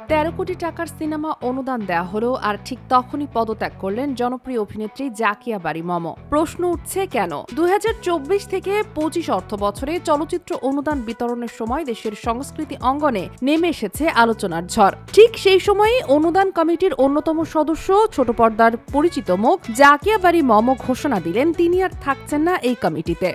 13 কোটি টাকার সিনেমা অনুদান দেয়া হলো আর ঠিক তখনই পদত্যাগ করলেন জনপ্রিয় অভিনেত্রী জাকিয়া বারী মম। প্রশ্ন উঠছে কেন 2024 থেকে 25 অর্থ বছরে চলচ্চিত্র অনুদান বিতরণের সময় দেশের সংস্কৃতি অঙ্গনে নেমে এসেছে আলোচনার ঝড়। ঠিক সেই সময়ই অনুদান কমিটির অন্যতম সদস্য ছোট পর্দার পরিচিত মুখ জাকিয়া বারী মম ঘোষণা দিলেন তিনি আর থাকছেন না এই কমিটিতে।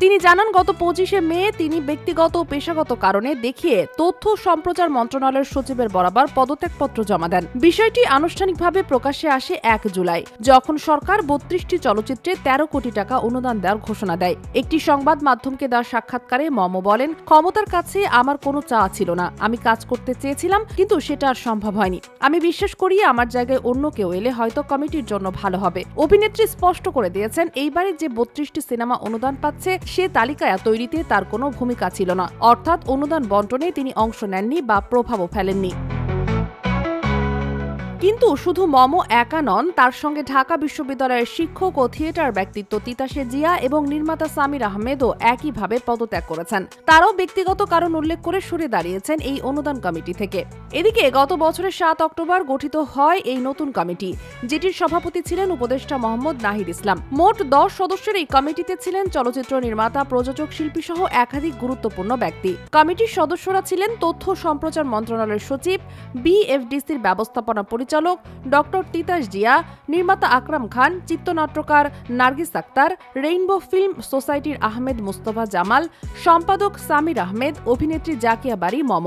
তিনি জানান গত 25শে মে তিনি ব্যক্তিগত ও পেশাগত কারণে দেখিয়ে তথ্য সম্প্রচার মন্ত্রণালয়ের সচিবের বরাবর পদত্যাগপত্র জমা দেন। বিষয়টি আনুষ্ঠানিকভাবে প্রকাশ্যে আসে 1 জুলাই, যখন সরকার 32টি চলচ্চিত্রে 13 কোটি টাকা অনুদান দেওয়ার ঘোষণা দেয়। একটি সংবাদ মাধ্যমকে দেওয়া সাক্ষাৎকারে মম বলেন, ক্ষমতার কাছে আমার কোনো চাওয়া ছিল না, আমি কাজ করতে চেয়েছিলাম কিন্তু সেটা আর সম্ভব হয়নি। আমি বিশ্বাস করি আমার জায়গায় অন্য কেউ এলে হয়তো কমিটির জন্য ভালো হবে। অভিনেত্রী স্পষ্ট করে দিয়েছেন এইবারে যে 32টি সিনেমা অনুদান পাচ্ছে সে তালিকায় তৈরিতে তার কোনো ভূমিকা ছিল না, অর্থাৎ অনুদান বন্টনে তিনি অংশ নেননি বা প্রভাবও ফেলেননি। কিন্তু শুধু মম একা নন, তার সঙ্গে ঢাকা বিশ্ববিদ্যালয়ের শিক্ষক ও থিয়েটার ব্যক্তিত্ব তিতাসে জিয়া এবং নির্মাতা সামির আহমেদও একইভাবে পদত্যাগ করেছেন। তারাও ব্যক্তিগত কারণ উল্লেখ করে সরে দাঁড়িয়েছেন এই অনুদান কমিটি থেকে। এদিকে গত বছরের 7 অক্টোবর গঠিত হয় এই নতুন কমিটি, যেটির সভাপতি ছিলেন উপদেষ্টা মোহাম্মদ নাহিদ ইসলাম। মোট 10 সদস্যের এই কমিটিতে ছিলেন চলচ্চিত্র নির্মাতা, প্রযোজক, শিল্পী সহ একাধিক গুরুত্বপূর্ণ ব্যক্তি। কমিটির সদস্যরা ছিলেন তথ্য সম্প্রচার মন্ত্রণালয়ের সচিব, বিএফডিসির ব্যবস্থাপনা পরিচালক ডক্টর তিতাস জিয়া, নির্মাতা আকরাম খান, চিত্রনাট্যকার নার্গিস আক্তার, রেইনবো ফিল্ম সোসাইটির আহমেদ মুস্তফা জামাল, সম্পাদক সামির আহমেদ, অভিনেত্রী জাকিয়া বারী মম।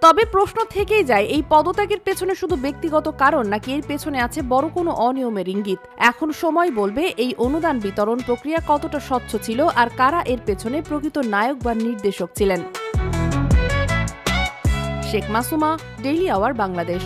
তবে প্রশ্ন থেকেই যায়, এই পদত্যাগের পেছনে শুধু ব্যক্তিগত কারণ নাকি এর পেছনে আছে বড় কোনো অনিয়মের ইঙ্গিত? এখন সময় বলবে এই অনুদান বিতরণ প্রক্রিয়া কতটা স্বচ্ছ ছিল আর কারা এর পেছনে প্রকৃত নায়ক বা নির্দেশক ছিলেন। Sheikh Masuma, daily hour, Bangladesh.